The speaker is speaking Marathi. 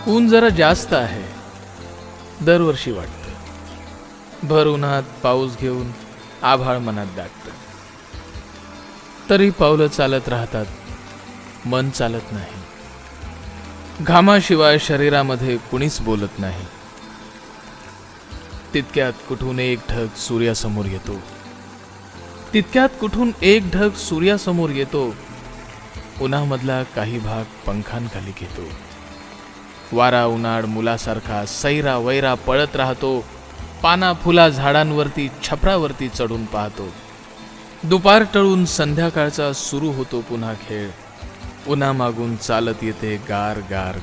ऊन जरा जास्त आहे, दरवर्षी वाटतं. भर उन्हात पाऊस घेऊन आभाळ मनात दाटतं. तरी पावलं चालत राहतात, मन चालत नाही. घामाशिवाय शरीरामध्ये कुणीच बोलत नाही. तितक्यात कुठून एक ढग सूर्यासमोर येतो. उन्हामधला काही भाग पंखांखाली घेतो. वारा उन्हाळ मुलासारखा सैरा वैरा पळत राहतो. पाना फुला झाडांवरती छपरावरती चढून पाहतो. दुपार टळून संध्याकाळचा सुरू होतो पुन्हा खेळ. उन्हामागून चालत येते गार गार